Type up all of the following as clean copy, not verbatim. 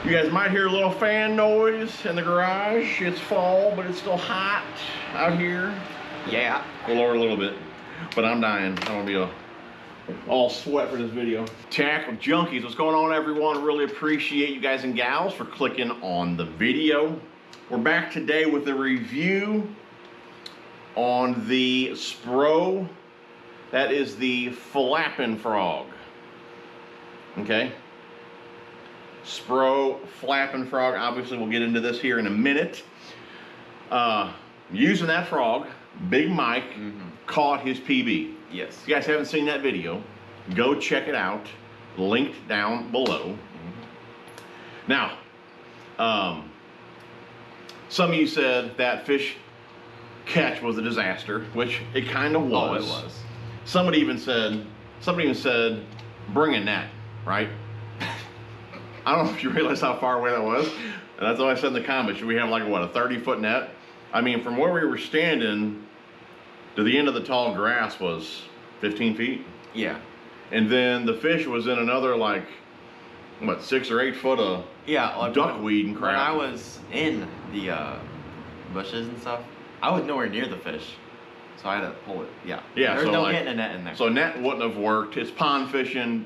You guys might hear a little fan noise in the garage. It's fall, but it's still hot out here. Yeah. We'll lower a little bit, but I'm dying. I don't want to be all sweat for this video. Tackle Junkies, what's going on, everyone? Really appreciate you guys and gals for clicking on the video. We're back today with a review on the Spro. That is the Flappin frog. Okay. Spro Flappin frog. Obviously, we'll get into this here in a minute. Using that frog, Big Mike caught his PB. Yes. If you guys haven't seen that video, go check it out. Linked down below. Now, some of you said that fish catch was a disaster, which it kind of was. Oh, it was. Somebody even said, bring a net, right? I don't know if you realize how far away that was. And that's what I said in the comments. Should we have like, what, a 30-foot net? I mean, from where we were standing to the end of the tall grass was 15 feet. Yeah. And then the fish was in another, like, what, 6 or 8 foot of duckweed and crap. When I was in the bushes and stuff, I was nowhere near the fish. So I had to pull it. Yeah. Yeah. There's so no like, getting a net in there. So a net wouldn't have worked. It's pond fishing.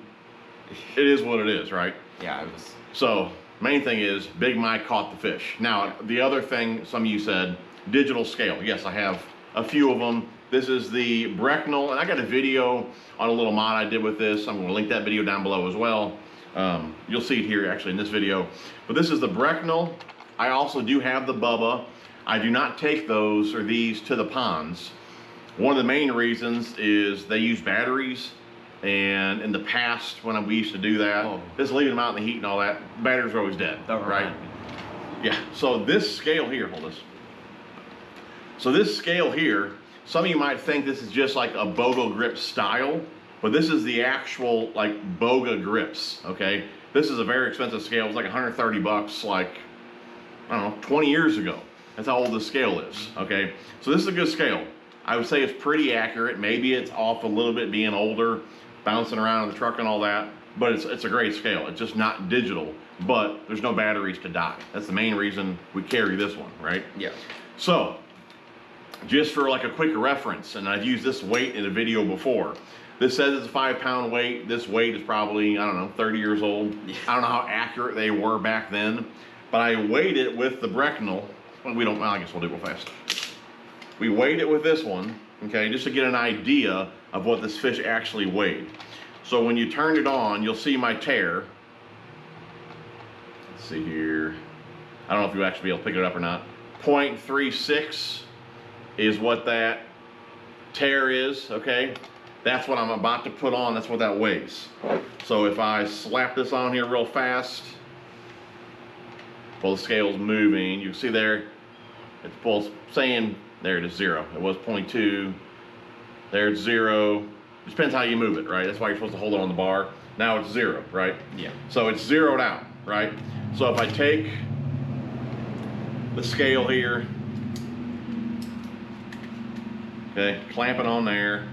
It is what it is, right? Yeah, it was. So main thing is Big Mike caught the fish. Now, the other thing some of you said, digital scale. Yes, I have a few of them. This is the Brecknell, and I got a video on a little mod I did with this. I'm gonna link that video down below as well. You'll see it here actually in this video. But this is the Brecknell. I also do have the Bubba. I do not take those or these to the ponds. One of the main reasons is they use batteries, and in the past when we used to do that, just leaving them out in the heat and all that, batteries are always dead, right? Yeah, so this scale here, hold this. So this scale here, some of you might think this is just like a Boga grip style, but this is the actual like Boga grips, okay? This is a very expensive scale. It's like 130 bucks, like, I don't know, 20 years ago. That's how old this scale is, okay? So this is a good scale. I would say it's pretty accurate. Maybe it's off a little bit being older, bouncing around in the truck and all that, but it's a great scale. It's just not digital, but there's no batteries to die. That's the main reason we carry this one, right? Yeah. So, just for like a quick reference, and I've used this weight in a video before. This says it's a 5-pound weight. This weight is probably, I don't know, 30 years old. Yeah. I don't know how accurate they were back then, but I weighed it with the Brecknell. Well, I guess we'll do it real fast. We weighed it with this one, okay, just to get an idea of what this fish actually weighed. So when you turn it on, you'll see my tear. Let's see here. I don't know if you'll actually be able to pick it up or not. 0.36 is what that tear is, okay? That's what I'm about to put on, that's what that weighs. So if I slap this on here real fast, while the scale's moving, you can see there, it's both saying, there it is, 0. It was 0.2, there's 0. It depends how you move it, right? That's why you're supposed to hold it on the bar. Now it's 0, right? Yeah. So it's zeroed out, right? So if I take the scale here, okay, clamp it on there,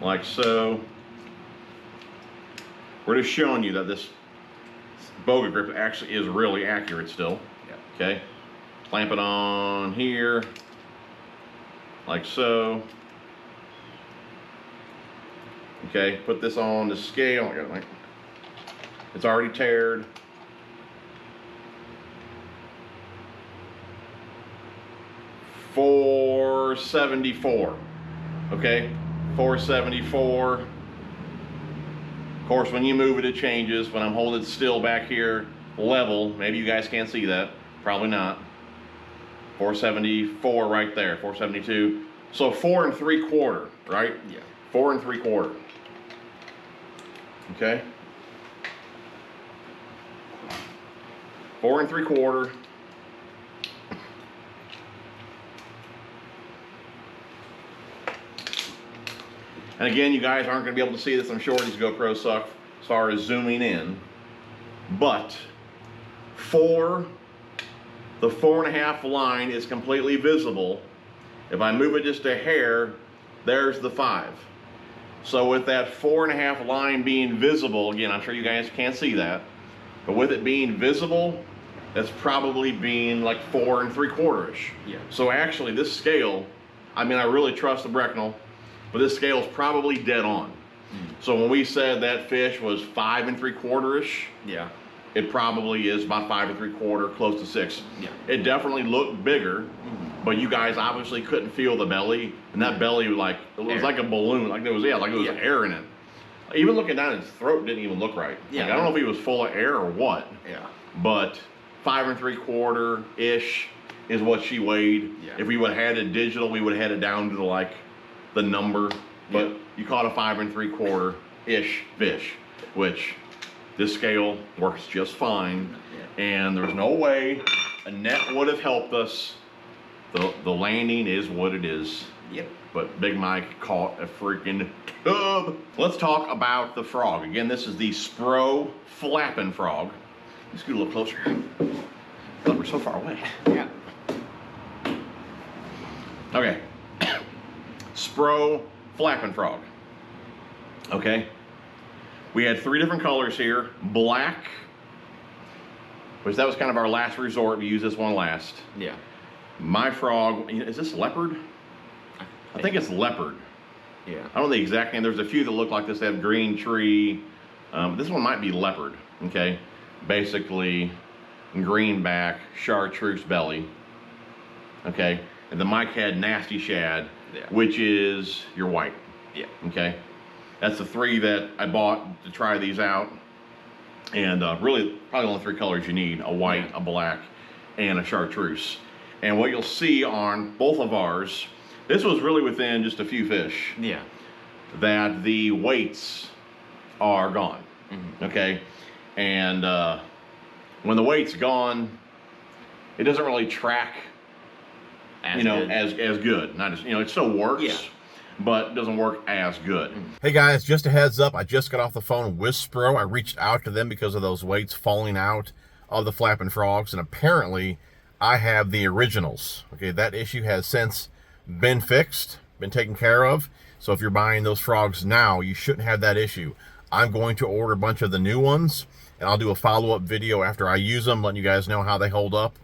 like so. We're just showing you that this Boga grip actually is really accurate still. Yeah. Okay, clamp it on here, like so. Okay, put this on the scale. It's already tared. $474. Okay, 474. Of course, when you move it, it changes. When I'm holding it still back here, level, maybe you guys can't see that. Probably not. 474 right there, 472. So 4 3/4, right? Yeah. 4 3/4. Okay. 4 3/4. And again, you guys aren't going to be able to see this. I'm sure these GoPros suck as far as zooming in. But the 4.5 line is completely visible. If I move it just a hair, there's the 5. So with that 4.5 line being visible, again, I'm sure you guys can't see that. But with it being visible, that's probably being like 4 3/4-ish. Yeah. So actually this scale, I mean, I really trust the Brecknell, but this scale is probably dead on. So when we said that fish was 5 3/4-ish, Yeah. it probably is about 5 3/4, close to 6. Yeah. It definitely looked bigger, but you guys obviously couldn't feel the belly, and that belly like it was Air. like a balloon, like there was air in it. Even looking down his throat didn't even look right. Yeah. Like, I don't know if he was full of air or what. Yeah. But 5 3/4-ish is what she weighed. Yeah. If we would have had it digital, we would have had it down to like the number. But you caught a 5 3/4-ish fish, which this scale works just fine. Yeah. And there's no way a net would have helped us. The landing is what it is. Yep. But Big Mike caught a freaking tub. Let's talk about the frog. Again, this is the Spro Flappin frog. Let's get a little closer. But we're so far away. Yeah. Okay. Spro Flappin frog. Okay. We had 3 different colors here. Black, which that was kind of our last resort. We used this one last. Yeah. My frog, is this leopard? I think it's leopard. Yeah. I don't know the exact name. There's a few that look like this. They have green tree. This one might be leopard. Okay. Basically, greenback, chartreuse belly. Okay. And the Mike had nasty shad, which is your white. Yeah. Okay. That's the 3 that I bought to try these out. And really, probably only 3 colors you need: a white, a black, and a chartreuse. And what you'll see on both of ours, this was really within just a few fish. Yeah. That the weights are gone. Okay. And when the weight's gone, it doesn't really track, as good. Not as, it still works, but it doesn't work as good. Hey guys, just a heads up, I just got off the phone with Spro. I reached out to them because of those weights falling out of the Flappin' Frogs, and apparently I have the originals. Okay, that issue has since been fixed, been taken care of. So if you're buying those frogs now, you shouldn't have that issue. I'm going to order a bunch of the new ones, and I'll do a follow-up video after I use them, letting you guys know how they hold up.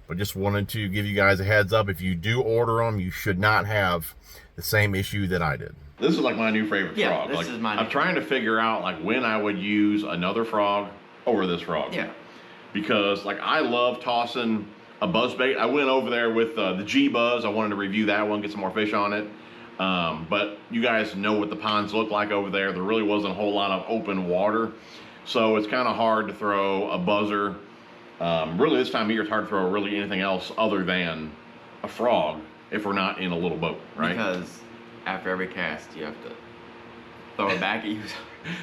But just wanted to give you guys a heads up. If you do order them, you should not have the same issue that I did. This is like my new favorite frog. This is my I'm trying to figure out like when I would use another frog over this frog. Yeah. Because like I love tossing a buzzbait. I went over there with the G-Buzz. I wanted to review that one, get some more fish on it. But you guys know what the ponds look like over there. There really wasn't a whole lot of open water. So it's kind of hard to throw a buzzer. Really this time of year it's hard to throw really anything else other than a frog if we're not in a little boat, right? Because after every cast you have to throw it back at you.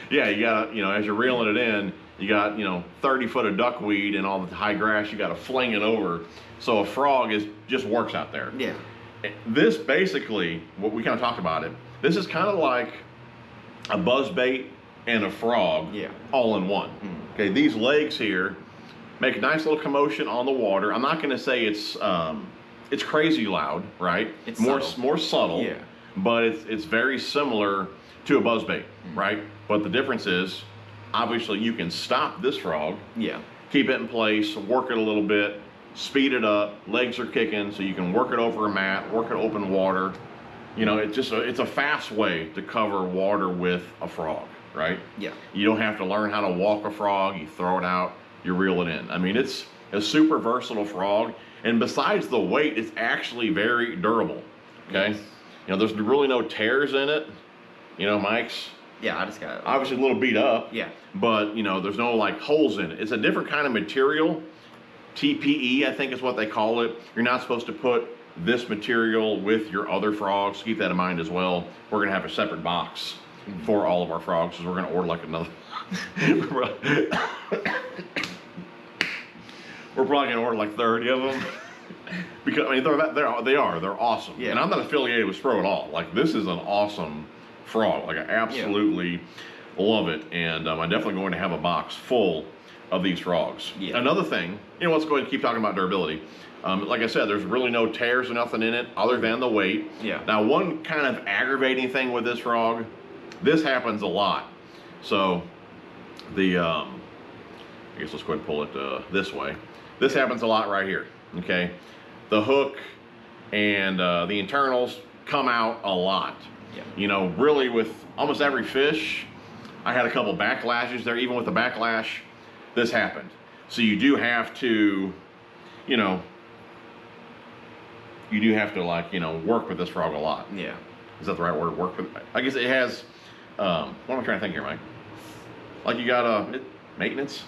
Yeah, you got as you're reeling it in, you got 30 foot of duckweed and all the high grass. You got to fling it over. So a frog just works out there. Yeah. This basically, what we kind of talked about it. This is kind of like a buzzbait and a frog, all in one. Okay, these legs here make a nice little commotion on the water. I'm not going to say it's crazy loud, right? It's more subtle. Yeah. But it's very similar to a buzzbait, right? But the difference is, obviously, you can stop this frog. Yeah. Keep it in place, work it a little bit, speed it up, legs are kicking, so you can work it over a mat, work it open water. It's a fast way to cover water with a frog, right? Yeah. You don't have to learn how to walk a frog, you throw it out, you reel it in. I mean, it's a super versatile frog, and besides the weight, it's actually very durable, okay? Yes. There's really no tears in it, Mike's. Yeah, I just got it. Obviously a little beat up. Yeah. But, there's no like holes in it. It's a different kind of material. TPE, I think is what they call it. You're not supposed to put this material with your other frogs. Keep that in mind as well. We're going to have a separate box for all of our frogs because we're going to order like another. We're probably going to order like 30 of them. Because, I mean, they're awesome. Yeah. And I'm not affiliated with Spro at all. Like, this is an awesome frog. Like, I absolutely love it. And I'm definitely going to have a box full of these frogs. Yeah. Another thing, let's go ahead and keep talking about durability. Like I said, there's really no tears or nothing in it other than the weight. Yeah. Now, one kind of aggravating thing with this frog, this happens a lot. So, I guess let's go ahead and pull it this way. This happens a lot right here, okay? The hook and the internals come out a lot. Yeah. You know, really with almost every fish, I had a couple backlashes there. Even with the backlash, this happened. So you do have to, you know, like, you know, work with this frog a lot. Yeah. Is that the right word? Work with? I guess it has, what am I trying to think here, Mike? Like you got maintenance?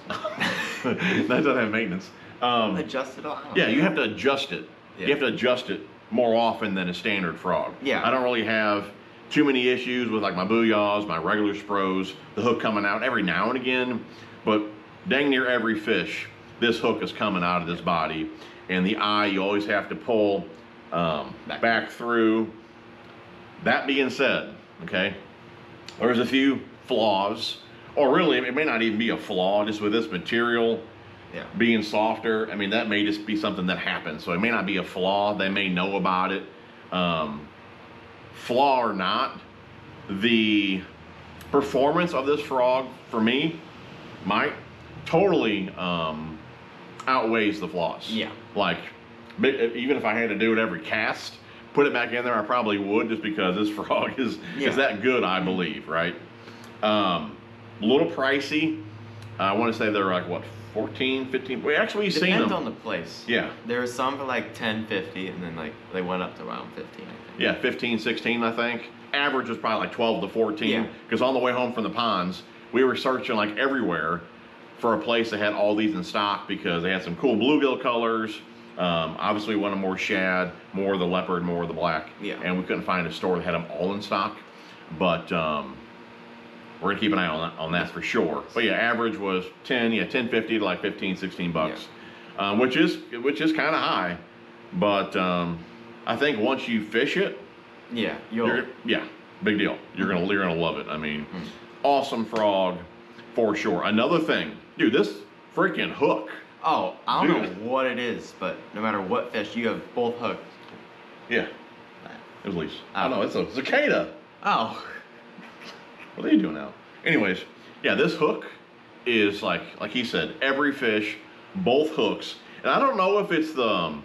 That doesn't have maintenance. Adjust it all. Yeah, you have to adjust it. Yeah. You have to adjust it more often than a standard frog. Yeah. I don't really have too many issues with like my booyahs, my regular spros, the hook coming out every now and again, but dang near every fish, this hook is coming out of this body, and the eye you always have to pull back through. That being said, okay, there's a few flaws, or really it may not even be a flaw, just with this material being softer. I mean, that may just be something that happens, so it may not be a flaw. They may know about it. Flaw or not, the performance of this frog for me, Mike, totally outweighs the flaws. Yeah. Like, even if I had to do it every cast, put it back in there, I probably would, just because this frog is that good, I believe, right? A little pricey. I want to say they're like, what, 14, 15? We actually seen them. Depends on the place. Yeah. There were some for like 10, 50, and then like they went up to around 15, I think. Yeah, 15, 16, I think. Average was probably like 12 to 14. Because on the way home from the ponds, we were searching like everywhere for a place that had all these in stock, because they had some cool bluegill colors. Obviously, we wanted more shad, more of the leopard, more of the black. Yeah. And we couldn't find a store that had them all in stock. But we're gonna keep an eye on that for sure. But yeah, average was 10.50 to like 15, 16 bucks, which is kind of high. But I think once you fish it, big deal. You're gonna love it. I mean, awesome frog for sure. Another thing, dude, this freaking hook. Oh, I don't know what it is, but no matter what fish, you have both hooks. Yeah, it was Lise. I don't know, it's a cicada. Oh. What are you doing now? Anyways, yeah, this hook is like he said, every fish, both hooks. And I don't know if it's the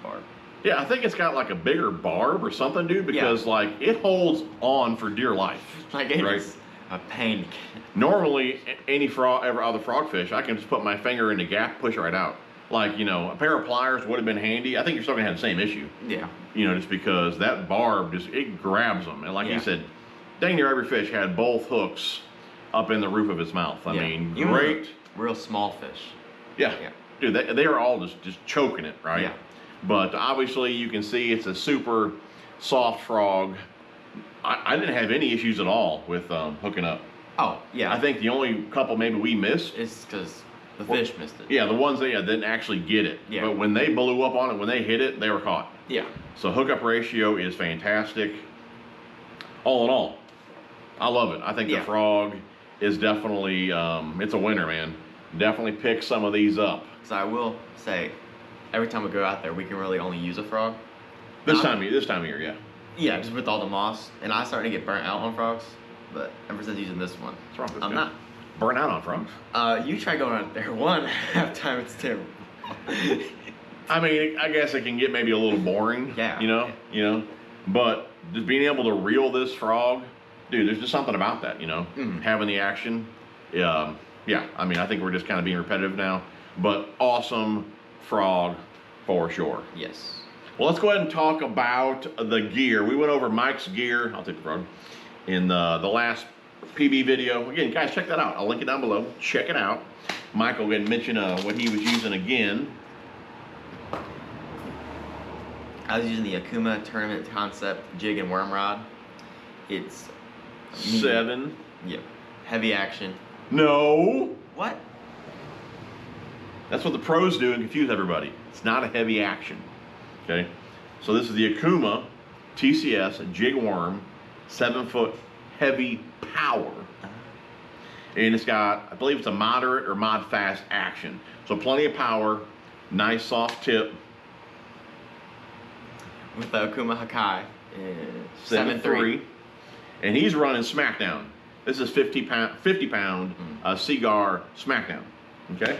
barb. Yeah, I think it's got like a bigger barb or something, dude, because like it holds on for dear life. Like it's a pain. Normally, any other frogfish, I can just put my finger in the gap, push it right out. Like, you know, a pair of pliers would have been handy. I think you're still gonna have the same issue. Yeah. You know, just because that barb it grabs them, and like you said, dang near every fish had both hooks up in the roof of its mouth. I mean, great. Real small fish. Yeah. Dude, they are all just choking it, right? Yeah. But obviously you can see it's a super soft frog. I didn't have any issues at all with hooking up. Oh, yeah. I think the only couple maybe we missed is because the fish missed it. Yeah, the ones that didn't actually get it. Yeah. But when they blew up on it, when they hit it, they were caught. Yeah. So hookup ratio is fantastic. All in all, I love it. I think the frog is definitely, it's a winner, man. Definitely pick some of these up. So I will say, every time we go out there, we can really only use a frog. This time of year, yeah. Yeah, just with all the moss. And I'm starting to get burnt out on frogs. But ever since using this one, what's wrong with I'm not. Burnt out on frogs? You try going out there half time, it's terrible. I mean, I guess it can get maybe a little boring. Yeah. You know? But just being able to reel this frog, dude, there's just something about that, you know? Having the action. Yeah, I mean, I think we're just kind of being repetitive now. But awesome frog for sure. Yes. Well, let's go ahead and talk about the gear. We went over Mike's gear, I'll take the frog, in the last PB video. Again, guys, check that out. I'll link it down below. Check it out. Mike will go ahead and mention what he was using again. I was using the Akuma Tournament Concept jig and worm rod. It's 7. Yep. Heavy action. No. What? That's what the pros do and confuse everybody. It's not a heavy action. Okay. So this is the Akuma TCS jig worm, 7-foot heavy power. And it's got, I believe it's a moderate or mod fast action. So plenty of power, nice soft tip. With the Akuma Hakai, 7.3. And he's running Smackdown. This is 50 pound Seagar Smackdown. Okay.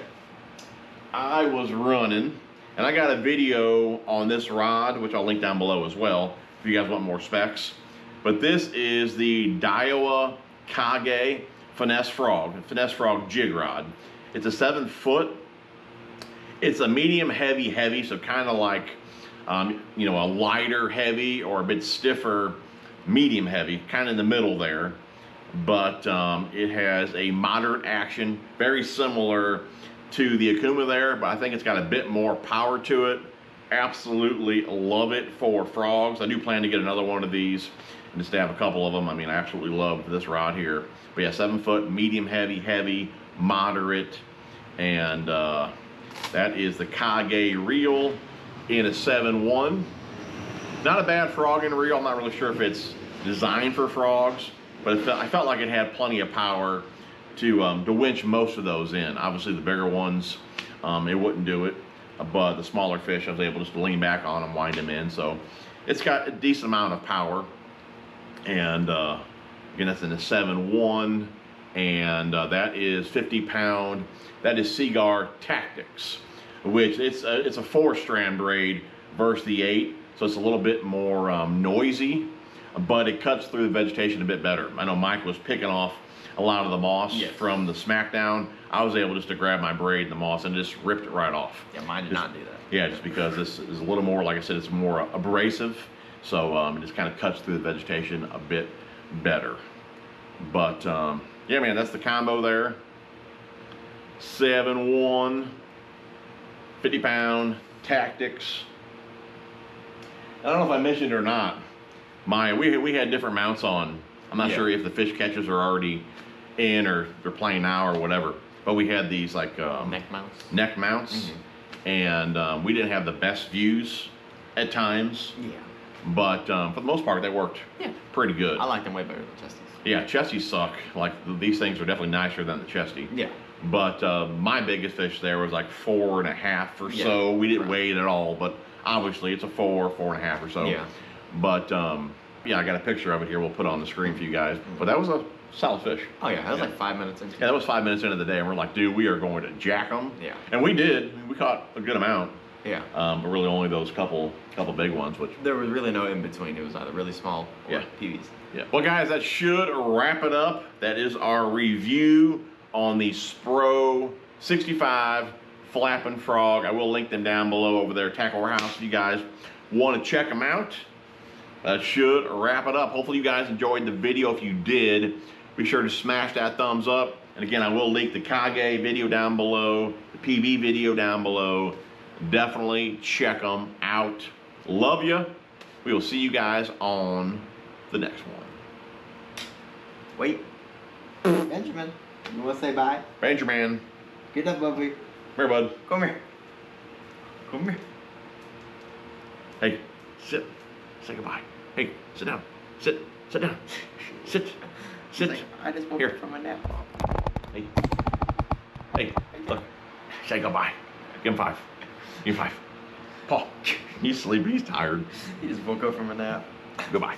I was running, and I got a video on this rod, which I'll link down below as well, if you guys want more specs. But this is the Daiwa Kage Finesse Frog jig rod. It's a 7-foot. It's a medium heavy, so kind of like, you know, a lighter heavy or a bit stiffer medium heavy, kind of in the middle there. But it has a moderate action, very similar to the Akuma there, but I think it's got a bit more power to it. Absolutely love it for frogs. I do plan to get another one of these and just to have a couple of them. I mean, I absolutely love this rod here. But yeah, 7-foot, medium heavy, moderate, and that is the Kage reel in a 7-1. Not a bad frogging reel. I'm not really sure if it's designed for frogs, but I felt like it had plenty of power to winch most of those in. Obviously, the bigger ones, it wouldn't do it, but the smaller fish, I was able just to lean back on them, wind them in. So it's got a decent amount of power, and again, that's in a 7-1, and that is 50-pound. That is Seaguar Tactics, which it's a 4-strand braid versus the 8, so it's a little bit more noisy, but it cuts through the vegetation a bit better. I know Mike was picking off a lot of the moss from the smackdown. I was able just to grab my braid in the moss and just ripped it right off. Yeah, mine did not do that. Yeah, just because this is a little more, like I said, it's more abrasive, so it just kind of cuts through the vegetation a bit better. But yeah, man, that's the combo there. 7-1, 50-pound Tactics. I don't know if I mentioned it or not, we had different mounts on. I'm not sure if the fish catchers are already in or they're playing now or whatever, but we had these like neck mounts, and we didn't have the best views at times, but for the most part they worked pretty good. I like them way better than Chesties. Yeah, Chesties suck. Like these things are definitely nicer than the Chesty. Yeah. But my biggest fish there was like 4.5 or so. We didn't weigh it at all, but obviously it's a 4.5 or so. Yeah. But yeah, I got a picture of it here. We'll put it on the screen for you guys. But that was a solid fish. Oh yeah, that was like 5 minutes into Yeah, that was 5 minutes into the day, and we're like, dude, we are going to jack them. Yeah. And we did. I mean, we caught a good amount. Yeah. But really only those couple big ones, which there was really no in between. It was either really small or PBs. Yeah. Well, guys, that should wrap it up. That is our review on the Spro 65 Flappin' Frog. I will link them down below over there, Tackle Warehouse, if you guys want to check them out. That should wrap it up. Hopefully you guys enjoyed the video. If you did, be sure to smash that thumbs up. And again, I will link the Kage video down below, the PB video down below. Definitely check them out. Love you. We will see you guys on the next one. Wait. Benjamin, you want to say bye? Benjamin. Get up, Bubby. Come here, bud. Come here. Come here. Hey, sit. Say goodbye. Hey, sit down. Sit down. Sit. I just woke up from a nap. Hey, look. Say goodbye. Give him 5. Give him 5. Paul, he's sleepy. He's tired. He just woke up from a nap. Goodbye.